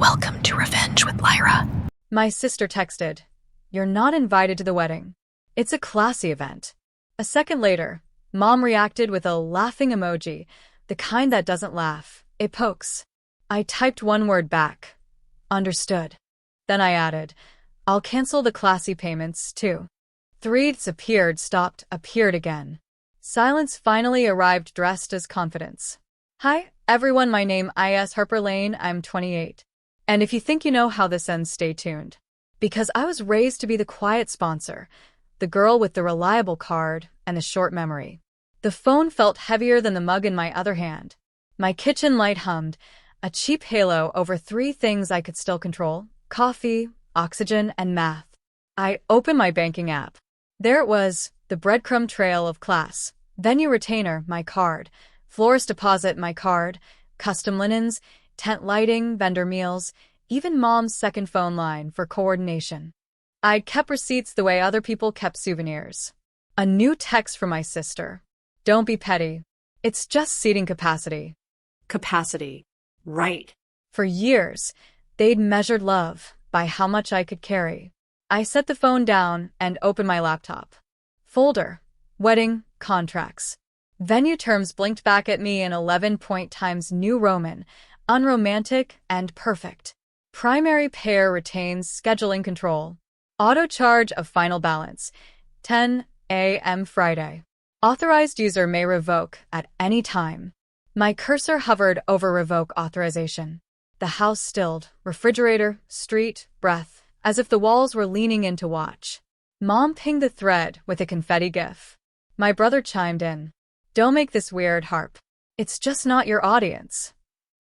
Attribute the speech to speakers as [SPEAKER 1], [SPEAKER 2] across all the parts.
[SPEAKER 1] Welcome to Revenge with Lyra.
[SPEAKER 2] My sister texted, "You're not invited to the wedding. It's a classy event." A second later, Mom reacted with a laughing emoji, the kind that doesn't laugh, it pokes. I typed one word back. Understood. Then I added, "I'll cancel the classy payments, too." Threads appeared, stopped, appeared again. Silence finally arrived dressed as confidence. "Hi, everyone, my name is Harper Lane, I'm 28. And if you think you know how this ends, stay tuned. Because I was raised to be the quiet sponsor, the girl with the reliable card and the short memory." The phone felt heavier than the mug in my other hand. My kitchen light hummed, a cheap halo over three things I could still control: coffee, oxygen, and math. I opened my banking app. There it was, the breadcrumb trail of class. Venue retainer, my card. Florist deposit, my card. Custom linens, tent lighting, vendor meals, even Mom's second phone line for coordination. I'd kept receipts the way other people kept souvenirs. A new text from my sister. "Don't be petty. It's just seating capacity."
[SPEAKER 1] Capacity. Right.
[SPEAKER 2] For years, they'd measured love by how much I could carry. I set the phone down and opened my laptop. Folder. Wedding contracts. Venue terms blinked back at me in 11-point times New Roman, unromantic and perfect. Primary pair retains scheduling control. Auto charge of final balance. 10 a.m. Friday. Authorized user may revoke at any time. My cursor hovered over revoke authorization. The house stilled, refrigerator, street, breath, as if the walls were leaning in to watch. Mom pinged the thread with a confetti gif. My brother chimed in. "Don't make this weird, Harp. It's just not your audience."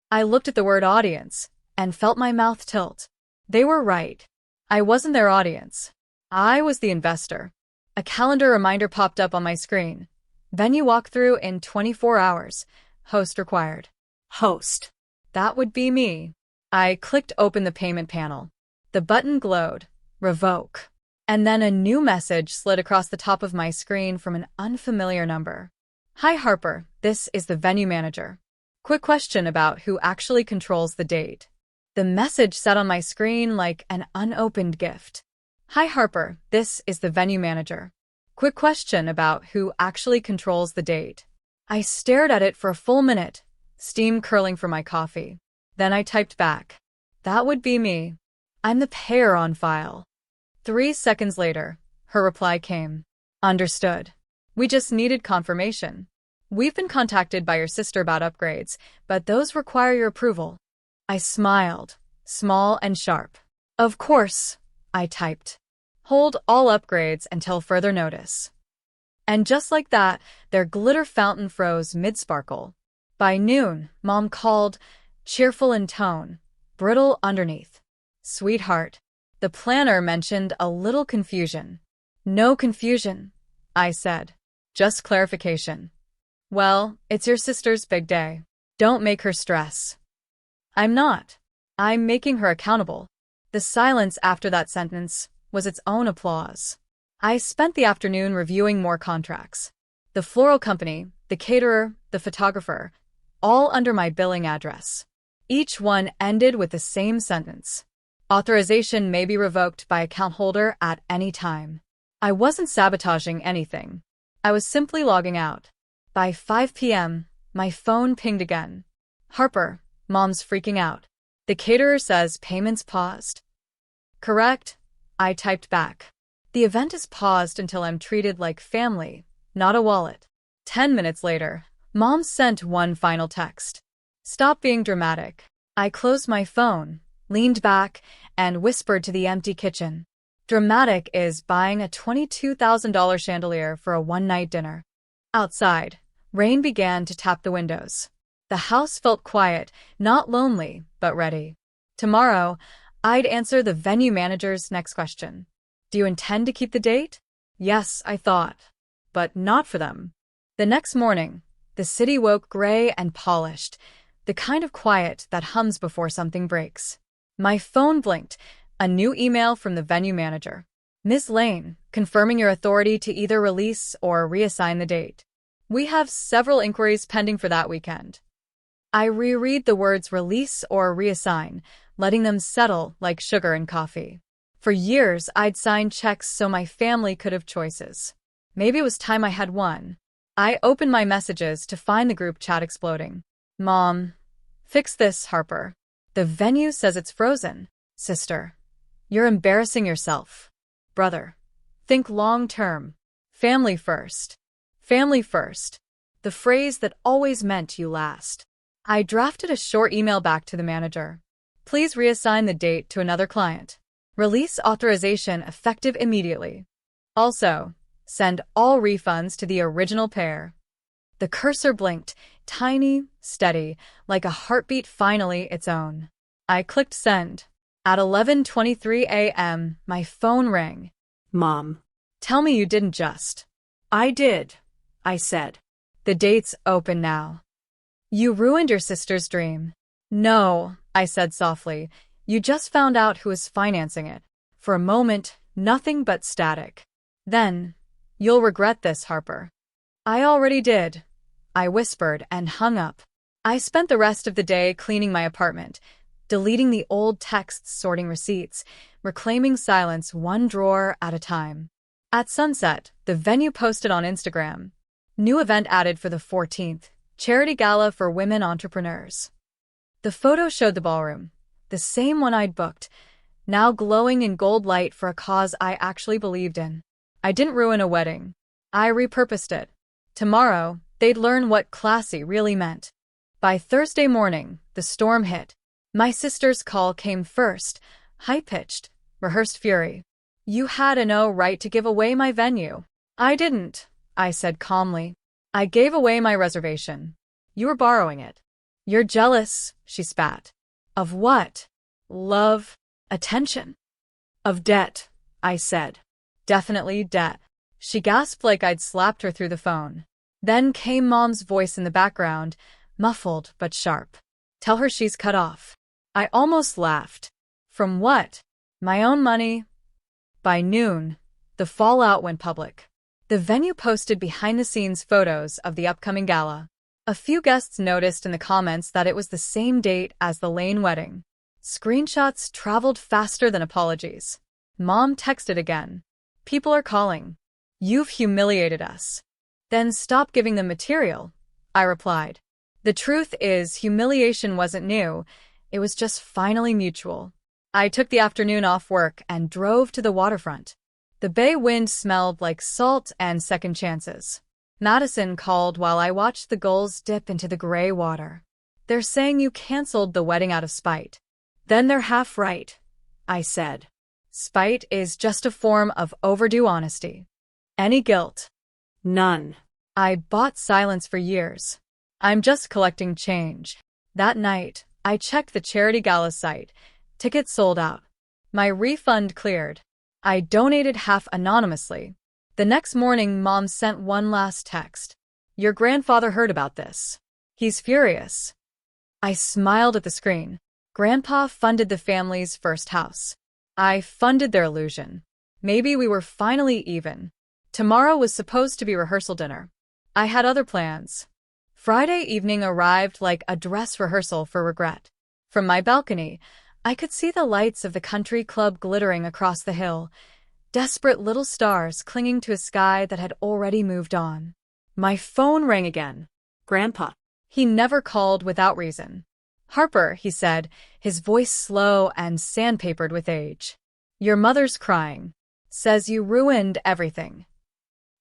[SPEAKER 2] I looked at the word audience and felt my mouth tilt. They were right. I wasn't their audience. I was the investor. A calendar reminder popped up on my screen. Venue walkthrough in 24 hours. Host required.
[SPEAKER 1] Host.
[SPEAKER 2] That would be me. I clicked open the payment panel. The button glowed. Revoke. And then a new message slid across the top of my screen from an unfamiliar number. "Hi Harper, this is the venue manager. Quick question about who actually controls the date." The message sat on my screen like an unopened gift. "Hi Harper, this is the venue manager. Quick question about who actually controls the date." I stared at it for a full minute, steam curling from my coffee. Then I typed back. "That would be me. I'm the payer on file." 3 seconds later, her reply came. "Understood. We just needed confirmation. We've been contacted by your sister about upgrades, but those require your approval." I smiled, small and sharp. "Of course," I typed. "Hold all upgrades until further notice." And just like that, their glitter fountain froze mid-sparkle. By noon, Mom called, cheerful in tone, brittle underneath. "Sweetheart." The planner mentioned a little confusion. "No confusion," I said. "Just clarification." "Well, it's your sister's big day. Don't make her stress." "I'm not. I'm making her accountable." The silence after that sentence was its own applause. I spent the afternoon reviewing more contracts. The floral company, the caterer, the photographer, all under my billing address. Each one ended with the same sentence. Authorization may be revoked by account holder at any time. I wasn't sabotaging anything. I was simply logging out. By 5 p.m., my phone pinged again. "Harper, Mom's freaking out. The caterer says payments paused." "Correct," I typed back. "The event is paused until I'm treated like family, not a wallet." 10 minutes later, Mom sent one final text. "Stop being dramatic." I closed my phone, leaned back, and whispered to the empty kitchen. Dramatic is buying a $22,000 chandelier for a one-night dinner. Outside, rain began to tap the windows. The house felt quiet, not lonely, but ready. Tomorrow, I'd answer the venue manager's next question. "Do you intend to keep the date?" Yes, I thought. But not for them. The next morning, the city woke gray and polished, the kind of quiet that hums before something breaks. My phone blinked, a new email from the venue manager. "Ms. Lane, confirming your authority to either release or reassign the date. We have several inquiries pending for that weekend." I reread the words release or reassign, letting them settle like sugar in coffee. For years, I'd signed checks so my family could have choices. Maybe it was time I had one. I opened my messages to find the group chat exploding. Mom, fix this, Harper. The venue says it's frozen. Sister, you're embarrassing yourself. Brother, think long term. Family first. Family first. The phrase that always meant you last. I drafted a short email back to the manager. Please reassign the date to another client. Release authorization effective immediately. Also, send all refunds to the original pair. The cursor blinked, tiny, steady, like a heartbeat finally its own. I clicked send. At 11:23 a.m., my phone rang.
[SPEAKER 1] Mom.
[SPEAKER 2] Tell me you didn't just.
[SPEAKER 1] I did, I said.
[SPEAKER 2] The date's open now. You ruined your sister's dream. No, I said softly. You just found out who is financing it. For a moment, nothing but static. Then, you'll regret this, Harper. I already did, I whispered and hung up. I spent the rest of the day cleaning my apartment, deleting the old texts, sorting receipts, reclaiming silence one drawer at a time. At sunset, the venue posted on Instagram. New event added for the 14th, charity gala for women entrepreneurs. The photo showed the ballroom, the same one I'd booked, now glowing in gold light for a cause I actually believed in. I didn't ruin a wedding. I repurposed it. Tomorrow, they'd learn what classy really meant. By Thursday morning, the storm hit. My sister's call came first, high-pitched, rehearsed fury. You had no right to give away my venue. I didn't, I said calmly. I gave away my reservation. You were borrowing it. You're jealous, she spat. Of what? Love? Attention? Of debt, I said. Definitely debt. She gasped like I'd slapped her through the phone. Then came Mom's voice in the background, muffled but sharp. Tell her she's cut off. I almost laughed. From what? My own money? By noon, the fallout went public. The venue posted behind-the-scenes photos of the upcoming gala. A few guests noticed in the comments that it was the same date as the Lane wedding. Screenshots traveled faster than apologies. Mom texted again. People are calling. You've humiliated us. Then stop giving them material, I replied. The truth is, humiliation wasn't new. It was just finally mutual. I took the afternoon off work and drove to the waterfront. The bay wind smelled like salt and second chances. Madison called while I watched the gulls dip into the gray water. They're saying you canceled the wedding out of spite. Then they're half right, I said. Spite is just a form of overdue honesty. Any guilt?
[SPEAKER 1] None.
[SPEAKER 2] I bought silence for years. I'm just collecting change. That night, I checked the charity gala site. Tickets sold out. My refund cleared. I donated half anonymously. The next morning, Mom sent one last text. Your grandfather heard about this. He's furious. I smiled at the screen. Grandpa funded the family's first house. I funded their illusion. Maybe we were finally even. Tomorrow was supposed to be rehearsal dinner. I had other plans. Friday evening arrived like a dress rehearsal for regret. From my balcony, I could see the lights of the country club glittering across the hill, desperate little stars clinging to a sky that had already moved on. My phone rang again. Grandpa. He never called without reason. Harper, he said, his voice slow and sandpapered with age. Your mother's crying. Says you ruined everything.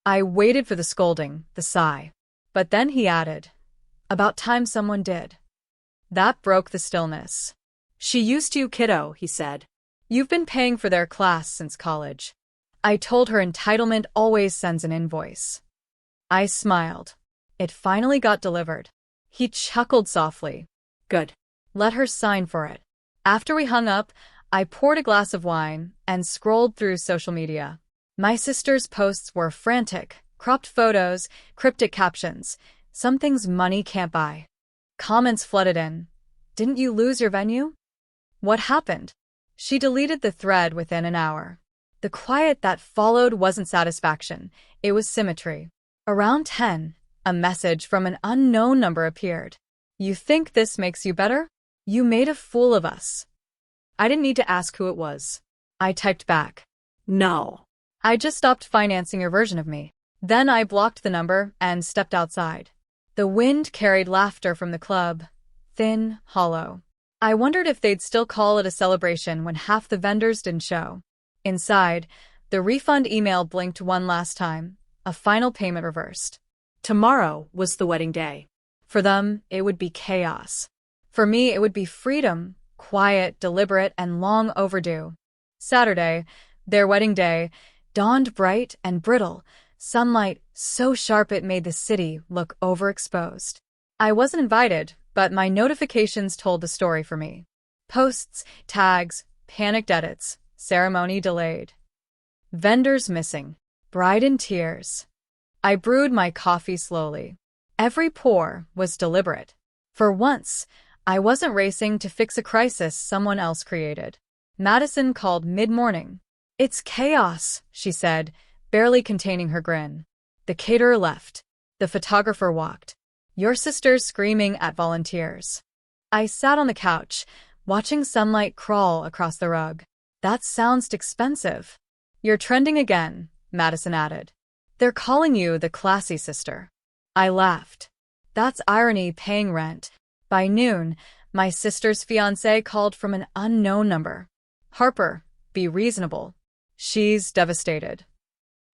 [SPEAKER 2] I waited for the scolding, the sigh. But then he added, about time someone did. That broke the stillness. She used you, kiddo, he said. You've been paying for their class since college. I told her entitlement always sends an invoice. I smiled. It finally got delivered. He chuckled softly. Good. Let her sign for it. After we hung up, I poured a glass of wine and scrolled through social media. My sister's posts were frantic, cropped photos, cryptic captions, some things money can't buy. Comments flooded in. Didn't you lose your venue? What happened? She deleted the thread within an hour. The quiet that followed wasn't satisfaction, it was symmetry. Around 10, a message from an unknown number appeared. You think this makes you better? You made a fool of us.
[SPEAKER 1] I didn't need to ask who it was.
[SPEAKER 2] I typed back.
[SPEAKER 1] No.
[SPEAKER 2] I just stopped financing your version of me. Then I blocked the number and stepped outside. The wind carried laughter from the club, thin, hollow. I wondered if they'd still call it a celebration when half the vendors didn't show. Inside, the refund email blinked one last time, a final payment reversed.
[SPEAKER 1] Tomorrow was the wedding day.
[SPEAKER 2] For them, it would be chaos. For me, it would be freedom, quiet, deliberate, and long overdue. Saturday, their wedding day, dawned bright and brittle, sunlight so sharp it made the city look overexposed. I wasn't invited, but my notifications told the story for me. Posts, tags, panicked edits, ceremony delayed. Vendors missing, bride in tears. I brewed my coffee slowly. Every pour was deliberate. For once, I wasn't racing to fix a crisis someone else created. Madison called mid-morning. "It's chaos," she said, barely containing her grin. The caterer left. The photographer walked. Your sister's screaming at volunteers. I sat on the couch, watching sunlight crawl across the rug. That sounds expensive. You're trending again, Madison added. They're calling you the classy sister. I laughed. That's irony paying rent. By noon, my sister's fiancé called from an unknown number. Harper, be reasonable. She's devastated.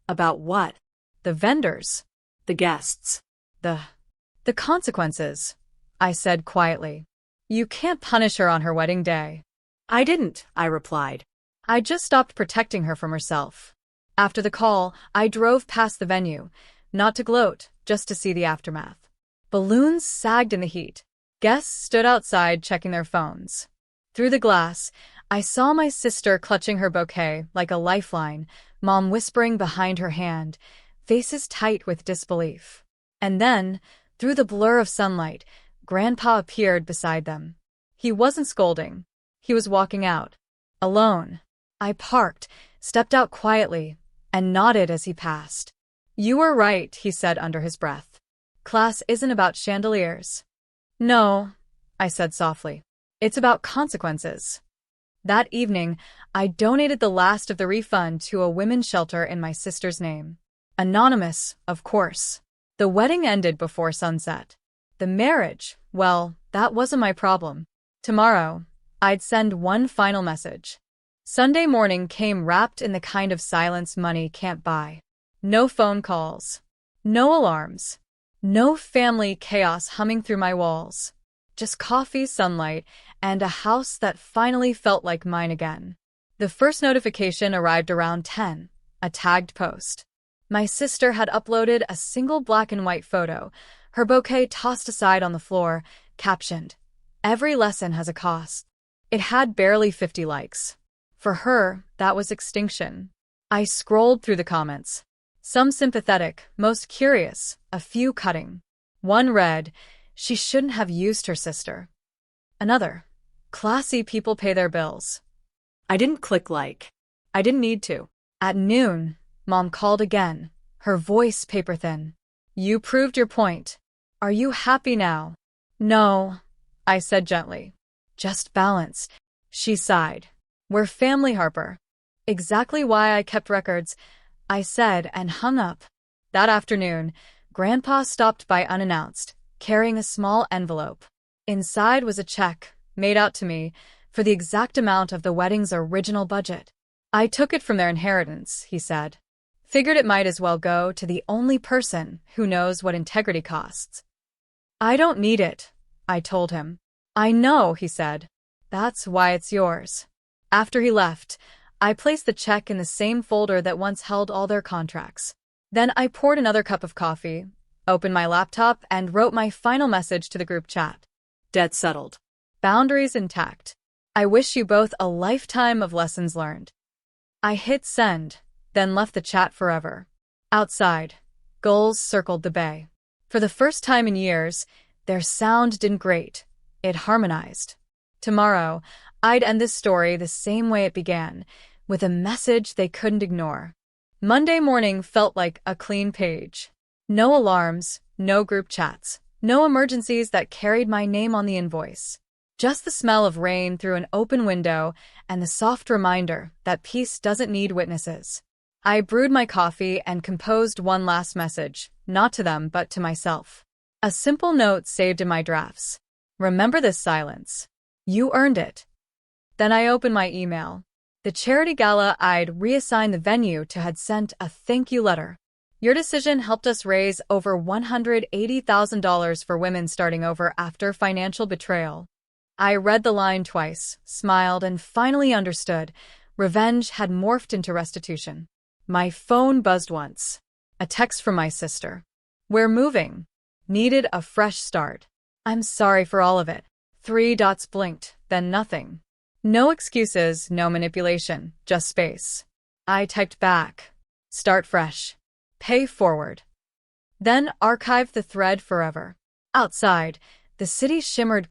[SPEAKER 1] About what?
[SPEAKER 2] The vendors.
[SPEAKER 1] The guests.
[SPEAKER 2] The consequences, I said quietly. You can't punish her on her wedding day.
[SPEAKER 1] I didn't, I replied.
[SPEAKER 2] I just stopped protecting her from herself. After the call, I drove past the venue, not to gloat, just to see the aftermath. Balloons sagged in the heat. Guests stood outside checking their phones. Through the glass, I saw my sister clutching her bouquet like a lifeline, Mom whispering behind her hand, faces tight with disbelief. And then, through the blur of sunlight, Grandpa appeared beside them. He wasn't scolding. He was walking out. Alone. I parked, stepped out quietly, and nodded as he passed. You were right, he said under his breath. Class isn't about chandeliers. No, I said softly. It's about consequences. That evening, I donated the last of the refund to a women's shelter in my sister's name. Anonymous, of course. The wedding ended before sunset. The marriage, well, that wasn't my problem. Tomorrow, I'd send one final message. Sunday morning came wrapped in the kind of silence money can't buy. No phone calls. No alarms. No family chaos humming through my walls. Just coffee, sunlight, and a house that finally felt like mine again. The first notification arrived around 10, a tagged post. My sister had uploaded a single black and white photo, her bouquet tossed aside on the floor, captioned, "Every lesson has a cost." It had barely 50 likes. For her, that was extinction. I scrolled through the comments. Some sympathetic, most curious, a few cutting. One read, "She shouldn't have used her sister." Another, "Classy people pay their bills."
[SPEAKER 1] I didn't click like.
[SPEAKER 2] I didn't need to. At noon, Mom called again, her voice paper-thin. You proved your point. Are you happy now? No, I said gently. Just balance. She sighed. We're family, Harper. Exactly why I kept records, I said and hung up. That afternoon, Grandpa stopped by unannounced, carrying a small envelope. Inside was a check, made out to me, for the exact amount of the wedding's original budget. I took it from their inheritance, he said. Figured it might as well go to the only person who knows what integrity costs. I don't need it, I told him. I know, he said. That's why it's yours. After he left, I placed the check in the same folder that once held all their contracts. Then I poured another cup of coffee, opened my laptop, and wrote my final message to the group chat.
[SPEAKER 1] Debt settled.
[SPEAKER 2] Boundaries intact. I wish you both a lifetime of lessons learned. I hit send, then left the chat forever. Outside, gulls circled the bay. For the first time in years, their sound didn't grate. It harmonized. Tomorrow, I'd end this story the same way it began, with a message they couldn't ignore. Monday morning felt like a clean page. No alarms, no group chats, No emergencies that carried my name on the invoice. Just the smell of rain through an open window and the soft reminder that peace doesn't need witnesses. I brewed my coffee and composed one last message, not to them but to myself. A simple note saved in my drafts. Remember this silence. You earned it. Then I opened my email. The charity gala I'd reassigned the venue to had sent a thank you letter. Your decision helped us raise over $180,000 for women starting over after financial betrayal. I read the line twice, smiled, and finally understood. Revenge had morphed into restitution. My phone buzzed once. A text from my sister. We're moving. Needed a fresh start. I'm sorry for all of it. 3 dots blinked, then nothing. No excuses, no manipulation, just space. I typed back. Start fresh. Pay forward. Then archived the thread forever. Outside, the city shimmered